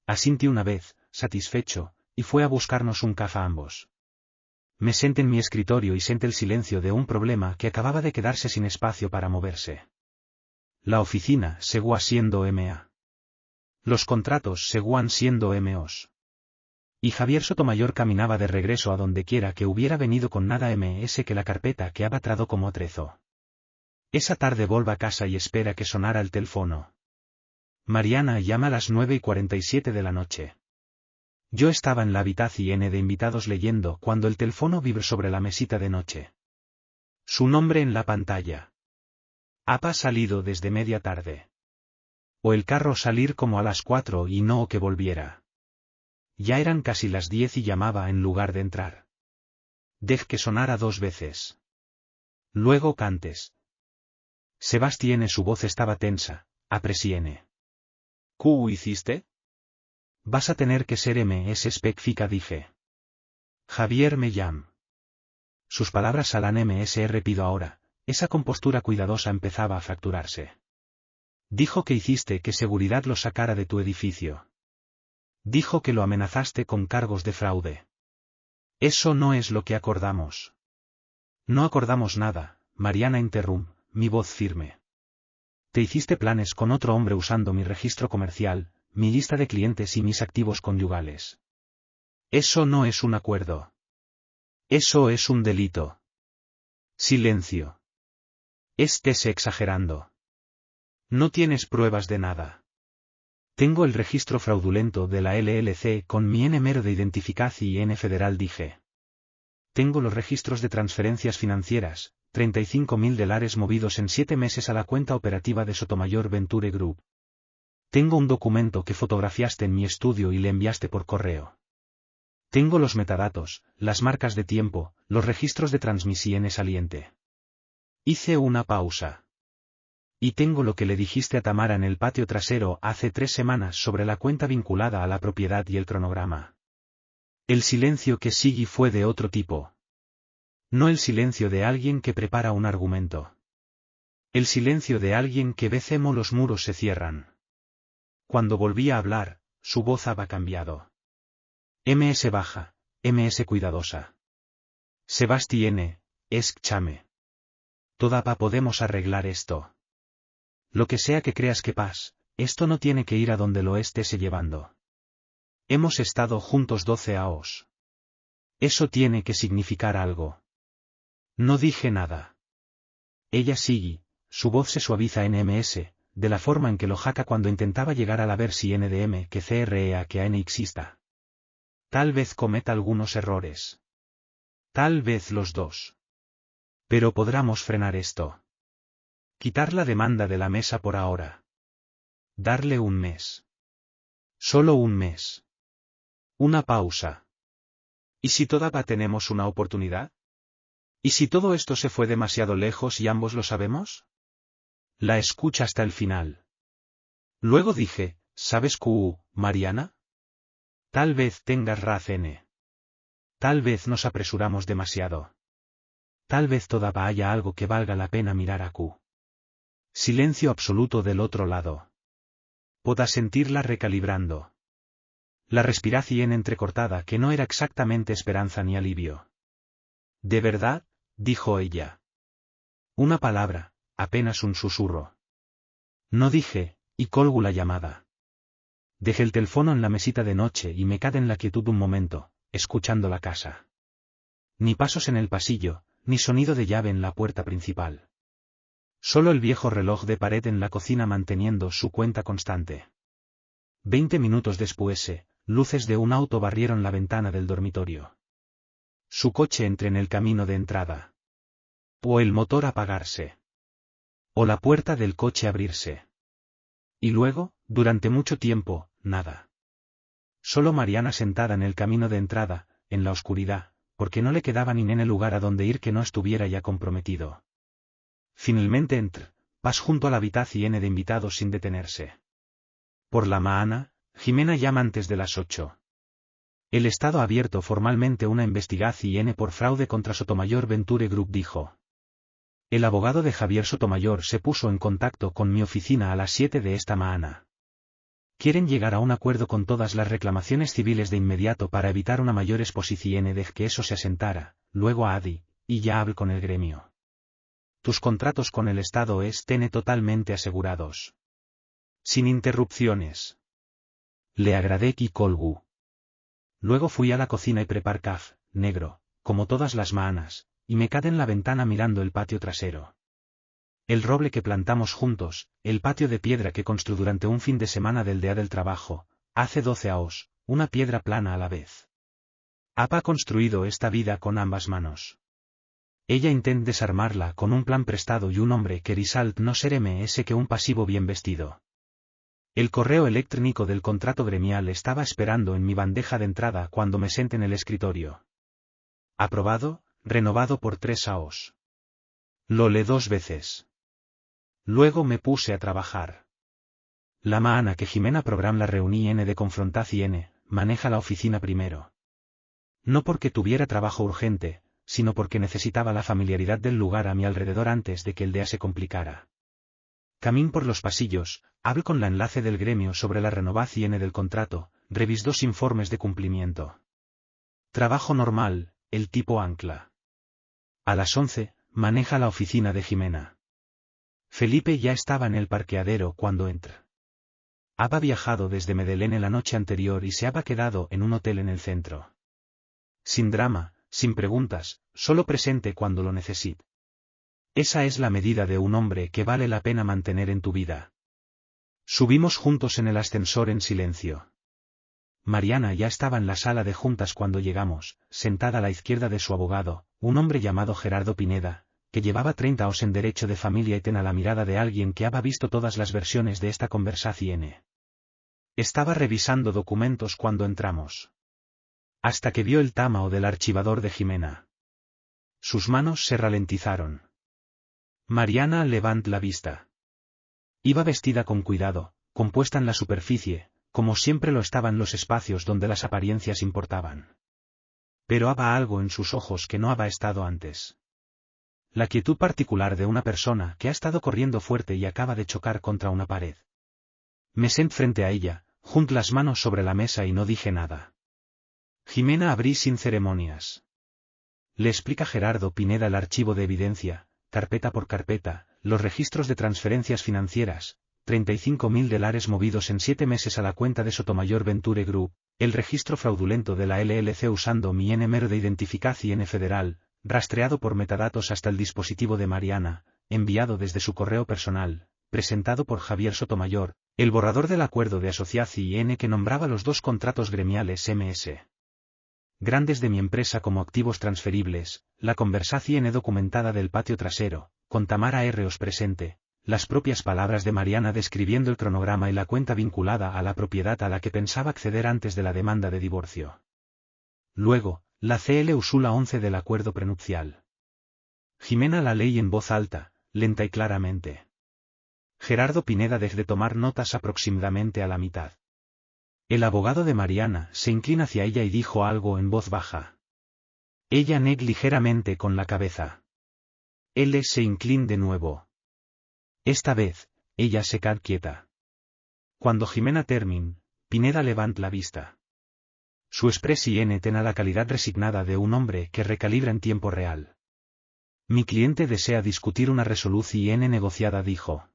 Asintió una vez, satisfecho, y fue a buscarnos un café a ambos. Me senté en mi escritorio y senté el silencio de un problema que acababa de quedarse sin espacio para moverse. La oficina seguía siendo M.A. Los contratos seguían siendo M.O.s. Y Javier Sotomayor caminaba de regreso a donde quiera que hubiera venido con nada M.S. que la carpeta que había trado como atrezo. Esa tarde volva a casa y espera que sonara el teléfono. Mariana llama a las 9:47 de la noche. Yo estaba en la habitación de invitados leyendo cuando el teléfono vibró sobre la mesita de noche. Su nombre en la pantalla. Ha salido desde media tarde. O el carro salir como a las 4 y no o que volviera. Ya eran casi las 10 y llamaba en lugar de entrar. Dej que sonara 2 veces. Luego cantes. Sebastián, su voz estaba tensa, apresiene. ¿Qué hiciste? Vas a tener que ser M.S. específica, dije. Javier me llama. Sus palabras al M.S. repito ahora, esa compostura cuidadosa empezaba a fracturarse. Dijo que hiciste que seguridad lo sacara de tu edificio. Dijo que lo amenazaste con cargos de fraude. Eso no es lo que acordamos. No acordamos nada, Mariana interrumpió, mi voz firme. Te hiciste planes con otro hombre usando mi registro comercial, mi lista de clientes y mis activos conyugales. Eso no es un acuerdo. Eso es un delito. Silencio. Estés exagerando. No tienes pruebas de nada. Tengo el registro fraudulento de la LLC con mi número de identificación federal, dije. Tengo los registros de transferencias financieras, $35.000 movidos en 7 meses a la cuenta operativa de Sotomayor Venture Group. Tengo un documento que fotografiaste en mi estudio y le enviaste por correo. Tengo los metadatos, las marcas de tiempo, los registros de transmisiones saliente. Hice una pausa. Y tengo lo que le dijiste a Tamara en el patio trasero hace 3 semanas sobre la cuenta vinculada a la propiedad y el cronograma. El silencio que sigue fue de otro tipo. No el silencio de alguien que prepara un argumento. El silencio de alguien que ve cómo los muros se cierran. Cuando volví a hablar, su voz había cambiado. MS baja, MS cuidadosa. Sebastián, escúchame. Todavía podemos arreglar esto. Lo que sea que creas que pase, esto no tiene que ir a donde lo estés llevando. Hemos estado juntos 12 años. Eso tiene que significar algo. No dije nada. Ella sigue, su voz se suaviza en MS, de la forma en que lo jaca cuando intentaba llegar a la versión NDM que CREA que AN exista. Tal vez cometa algunos errores. Tal vez los dos. Pero podremos frenar esto. Quitar la demanda de la mesa por ahora. Darle un mes. Solo un mes. Una pausa. ¿Y si todavía tenemos una oportunidad? ¿Y si todo esto se fue demasiado lejos y ambos lo sabemos? La escucha hasta el final. Luego dije, ¿sabes qué, Mariana? Tal vez tengas razón. Tal vez nos apresuramos demasiado. Tal vez todavía haya algo que valga la pena mirar a Q. Silencio absoluto del otro lado. Pueda sentirla recalibrando. La respiración entrecortada que no era exactamente esperanza ni alivio. ¿De verdad? Dijo ella. Una palabra, apenas un susurro. No dije, y colgo la llamada. Dejé el teléfono en la mesita de noche y me quedé en la quietud un momento, escuchando la casa. Ni pasos en el pasillo, ni sonido de llave en la puerta principal. Solo el viejo reloj de pared en la cocina manteniendo su cuenta constante. 20 minutos después, luces de un auto barrieron la ventana del dormitorio. Su coche entró en el camino de entrada. O el motor apagarse. O la puerta del coche abrirse. Y luego, durante mucho tiempo, nada. Solo Mariana sentada en el camino de entrada, en la oscuridad, porque no le quedaba ni nene lugar a donde ir que no estuviera ya comprometido. Finalmente pas junto a la habitación de invitados sin detenerse. Por la mañana, Jimena llama antes de las 8. El Estado ha abierto formalmente una investigación por fraude contra Sotomayor Venture Group, dijo. El abogado de Javier Sotomayor se puso en contacto con mi oficina a las 7 de esta mañana. Quieren llegar a un acuerdo con todas las reclamaciones civiles de inmediato para evitar una mayor exposición de que eso se asentara, luego a Adi, y ya hablé con el gremio. Tus contratos con el Estado tiene totalmente asegurados. Sin interrupciones. Le agradezco y colgu. Luego fui a la cocina y preparé café, negro, como todas las mañanas, y me quedé en la ventana mirando el patio trasero. El roble que plantamos juntos, el patio de piedra que construí durante un fin de semana del día del trabajo, hace 12 años, una piedra plana a la vez. Ha construido esta vida con ambas manos. Ella intenta desarmarla con un plan prestado y un hombre que risalt no ser ms que un pasivo bien vestido. El correo electrónico del contrato gremial estaba esperando en mi bandeja de entrada cuando me senté en el escritorio. Aprobado, renovado por 3 años. Lo leí 2 veces. Luego me puse a trabajar. La mañana que Jimena programa la reunión de confrontación, maneja la oficina primero. No porque tuviera trabajo urgente, sino porque necesitaba la familiaridad del lugar a mi alrededor antes de que el día se complicara. Camín por los pasillos, hablo con la enlace del gremio sobre la renovación del contrato, revis 2 informes de cumplimiento. Trabajo normal, el tipo ancla. A las 11, maneja la oficina de Jimena. Felipe ya estaba en el parqueadero cuando entra. Había viajado desde Medellín la noche anterior y se había quedado en un hotel en el centro. Sin drama, sin preguntas, solo presente cuando lo necesite. Esa es la medida de un hombre que vale la pena mantener en tu vida. Subimos juntos en el ascensor en silencio. Mariana ya estaba en la sala de juntas cuando llegamos, sentada a la izquierda de su abogado, un hombre llamado Gerardo Pineda, que llevaba 30 años en derecho de familia y tenía la mirada de alguien que había visto todas las versiones de esta conversación. Estaba revisando documentos cuando entramos. Hasta que vio el tamaño del archivador de Jimena. Sus manos se ralentizaron. Mariana levantó la vista. Iba vestida con cuidado, compuesta en la superficie, como siempre lo estaban los espacios donde las apariencias importaban. Pero había algo en sus ojos que no había estado antes. La quietud particular de una persona que ha estado corriendo fuerte y acaba de chocar contra una pared. Me senté frente a ella, junté las manos sobre la mesa y no dije nada. Jimena abrí sin ceremonias. Le explica Gerardo Pineda el archivo de evidencia, carpeta por carpeta, los registros de transferencias financieras, $35.000 movidos en 7 meses a la cuenta de Sotomayor Venture Group, el registro fraudulento de la LLC usando mi número de identificación federal, rastreado por metadatos hasta el dispositivo de Mariana, enviado desde su correo personal, presentado por Javier Sotomayor, el borrador del acuerdo de asociación que nombraba los 2 contratos gremiales ms. Grandes de mi empresa como activos transferibles, la conversación documentada del patio trasero, con Tamara Os presente, las propias palabras de Mariana describiendo el cronograma y la cuenta vinculada a la propiedad a la que pensaba acceder antes de la demanda de divorcio. Luego, la cláusula 11 del acuerdo prenupcial. Jimena la leí en voz alta, lenta y claramente. Gerardo Pineda dejó de tomar notas aproximadamente a la mitad. El abogado de Mariana se inclina hacia ella y dijo algo en voz baja. Ella negó ligeramente con la cabeza. Él se inclinó de nuevo. Esta vez, ella se quedó quieta. Cuando Jimena terminó, Pineda levantó la vista. Su expresión tenía la calidad resignada de un hombre que recalibra en tiempo real. Mi cliente desea discutir una resolución negociada, dijo.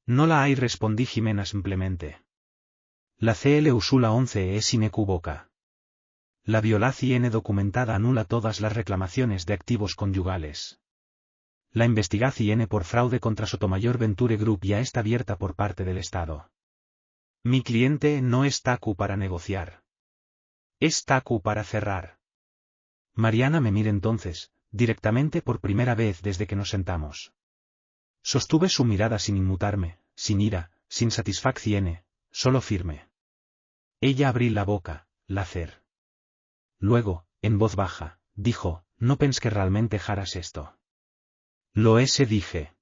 No la hay, respondí Jimena simplemente. La cláusula 11 es inequívoca. La violación documentada anula todas las reclamaciones de activos conyugales. La investigación por fraude contra Sotomayor Venture Group ya está abierta por parte del Estado. Mi cliente no está aquí para negociar. Está aquí para cerrar. Mariana me mira entonces, directamente por primera vez desde que nos sentamos. Sostuve su mirada sin inmutarme, sin ira, sin satisfacción, solo firme. Ella abrí la boca, Lacer. Luego, en voz baja, dijo, no pens que realmente harás esto. Lo ese dije.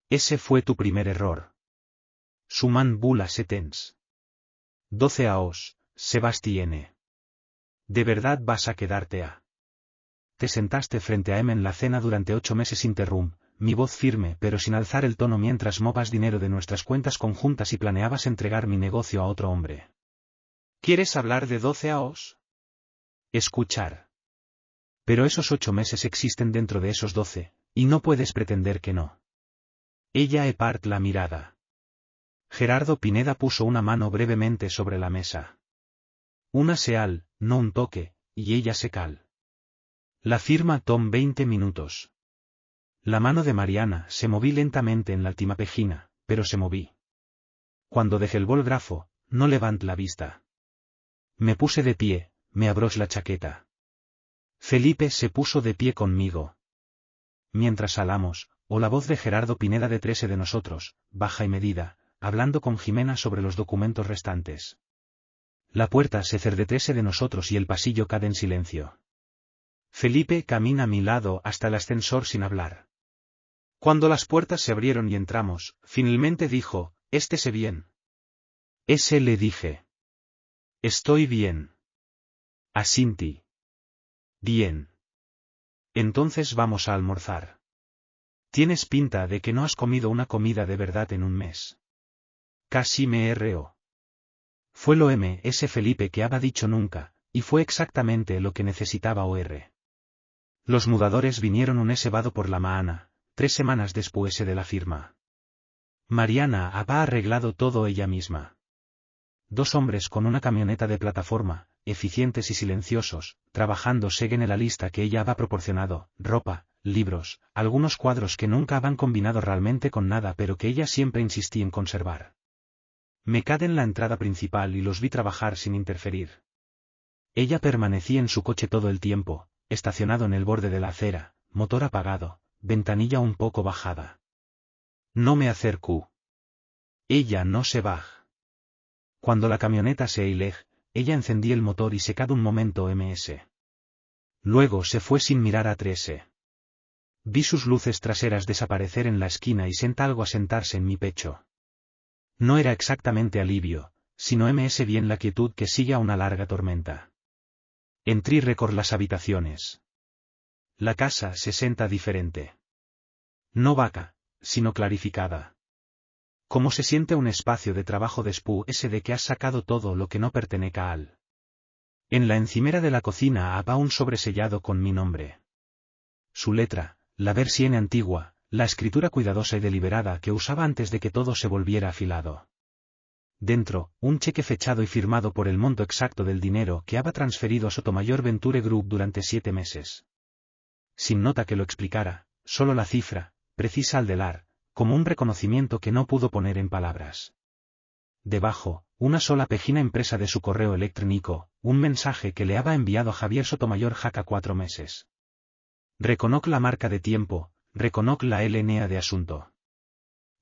Ese fue tu primer error. Suman bula setens. 12 aos, Sebastiene. ¿De verdad vas a quedarte a? Te sentaste frente a en la cena durante 8 meses interrum, mi voz firme pero sin alzar el tono mientras movas dinero de nuestras cuentas conjuntas y planeabas entregar mi negocio a otro hombre. ¿Quieres hablar de 12 aos? Escuchar. Pero esos 8 meses existen dentro de esos 12, y no puedes pretender que no. Ella epart la mirada. Gerardo Pineda puso una mano brevemente sobre la mesa. Una seal, no un toque, y ella se cal. La firma tom 20 minutos. La mano de Mariana se moví lentamente en la última pejina, pero se moví. Cuando dejé el bolígrafo, no levant la vista. Me puse de pie, me abroché la chaqueta. Felipe se puso de pie conmigo. Mientras hablamos, o la voz de Gerardo Pineda de de nosotros, baja y medida, hablando con Jimena sobre los documentos restantes. La puerta se cerró de nosotros y el pasillo cae en silencio. Felipe camina a mi lado hasta el ascensor sin hablar. Cuando las puertas se abrieron y entramos, finalmente dijo, «Estése bien». Ese le dije. «Estoy bien». Asintí. «Bien. Entonces vamos a almorzar». Tienes pinta de que no has comido una comida de verdad en un mes. Casi me reo. Fue lo ese Felipe que había dicho nunca, y fue exactamente lo que necesitaba oír. Los mudadores vinieron un vado por la mañana, 3 semanas después de la firma. Mariana había arreglado todo ella misma. 2 hombres con una camioneta de plataforma, eficientes y silenciosos, trabajando según la lista que ella había proporcionado, ropa, libros, algunos cuadros que nunca habían combinado realmente con nada pero que ella siempre insistía en conservar. Me quedé en la entrada principal y los vi trabajar sin interferir. Ella permanecía en su coche todo el tiempo, estacionado en el borde de la acera, motor apagado, ventanilla un poco bajada. No me acercó. Ella no se baj. Cuando la camioneta se ileg, ella encendía el motor y se quedó un momento ms. Luego se fue sin mirar a 3. Vi sus luces traseras desaparecer en la esquina y sentí algo asentarse en mi pecho. No era exactamente alivio, sino bien la quietud que sigue a una larga tormenta. Entré recor las habitaciones. La casa se senta diferente. No vaca, sino clarificada. Como se siente un espacio de trabajo después de que has sacado todo lo que no pertenece a él. En la encimera de la cocina había un sobresellado con mi nombre. Su letra, la versión antigua, la escritura cuidadosa y deliberada que usaba antes de que todo se volviera afilado. Dentro, un cheque fechado y firmado por el monto exacto del dinero que había transferido a Sotomayor Venture Group durante 7 meses. Sin nota que lo explicara, solo la cifra, precisa al delar, como un reconocimiento que no pudo poner en palabras. Debajo, una sola página impresa de su correo electrónico, un mensaje que le había enviado a Javier Sotomayor Jaca 4 meses. Reconoc la marca de tiempo, reconoc la LNA de asunto.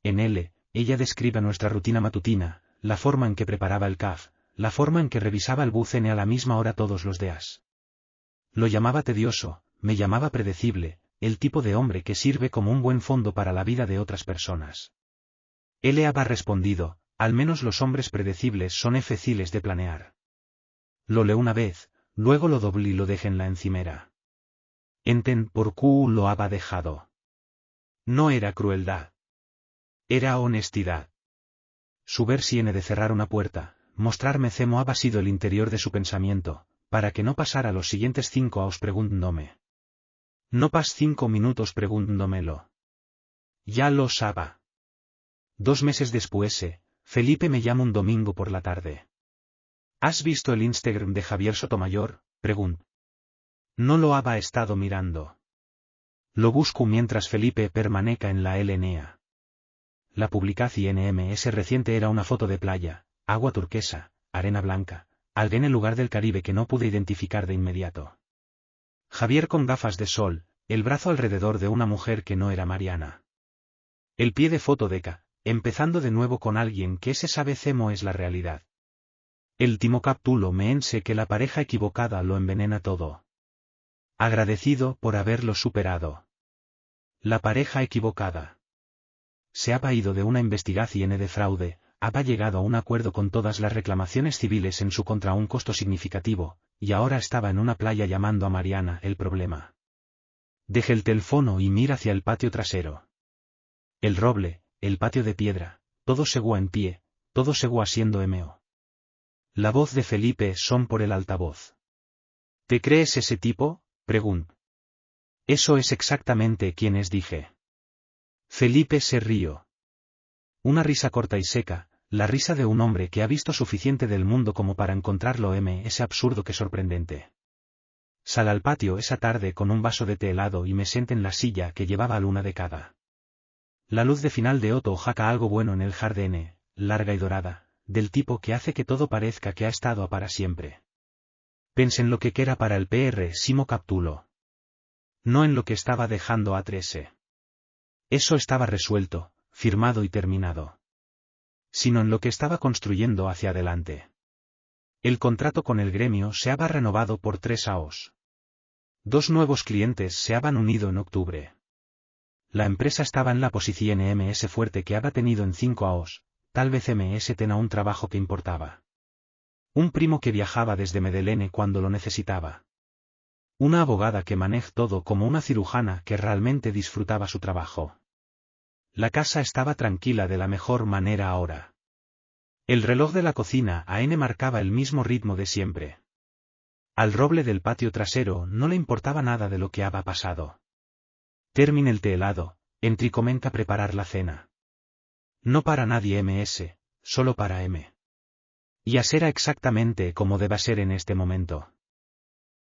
En L, ella describe nuestra rutina matutina, la forma en que preparaba el CAF, la forma en que revisaba el bucene a la misma hora todos los días. Lo llamaba tedioso, me llamaba predecible, el tipo de hombre que sirve como un buen fondo para la vida de otras personas. Él le había respondido, al menos los hombres predecibles son difíciles de planear. Lo leí una vez, luego lo doblé y lo dejé en la encimera. Enten por qué lo había dejado. No era crueldad. Era honestidad. Su versión de cerrar una puerta, mostrarme cómo había sido el interior de su pensamiento, para que no pasara los siguientes 5 años preguntándome. No pas 5 minutos preguntándomelo. Ya lo saba. 2 meses después, Felipe me llama un domingo por la tarde. ¿Has visto el Instagram de Javier Sotomayor? Preguntó. No lo había estado mirando. Lo busco mientras Felipe permanezca en la LNA. La publicación reciente era una foto de playa, agua turquesa, arena blanca, algo en el lugar del Caribe que no pude identificar de inmediato. Javier con gafas de sol, el brazo alrededor de una mujer que no era Mariana. El pie de foto deca, empezando de nuevo con alguien que se sabe cemo es la realidad. El timo captulo me ense que la pareja equivocada lo envenena todo. Agradecido por haberlo superado. La pareja equivocada. Se ha ido de una investigación de fraude, ha llegado a un acuerdo con todas las reclamaciones civiles en su contra a un costo significativo, y ahora estaba en una playa llamando a Mariana. El problema. Deje el teléfono y mira hacia el patio trasero. El roble, el patio de piedra, todo seguía en pie, todo seguía siendo MO. La voz de Felipe son por el altavoz. ¿Te crees ese tipo? Preguntó. Eso es exactamente quien es, dije. Felipe se rió. Una risa corta y seca, la risa de un hombre que ha visto suficiente del mundo como para encontrarlo ese absurdo que sorprendente. Sal al patio esa tarde con un vaso de té helado y me senté en la silla que llevaba luna de cada. La luz de final de Otto jaca algo bueno en el jardín, larga y dorada, del tipo que hace que todo parezca que ha estado para siempre. Pensé en lo que era para el Simo Captulo. No en lo que estaba dejando a Trese. Eso estaba resuelto, firmado y terminado. Sino en lo que estaba construyendo hacia adelante. El contrato con el gremio se había renovado por 3 años. 2 nuevos clientes se habían unido en octubre. La empresa estaba en la posición MS fuerte que había tenido en 5 años, tal vez MS tenía un trabajo que importaba. Un primo que viajaba desde Medellín cuando lo necesitaba. Una abogada que maneja todo como una cirujana que realmente disfrutaba su trabajo. La casa estaba tranquila de la mejor manera ahora. El reloj de la cocina AN marcaba el mismo ritmo de siempre. Al roble del patio trasero no le importaba nada de lo que había pasado. Terminé el té helado, entré y comencé a preparar la cena. No para nadie MS, solo para M. Y así era exactamente como deba ser en este momento.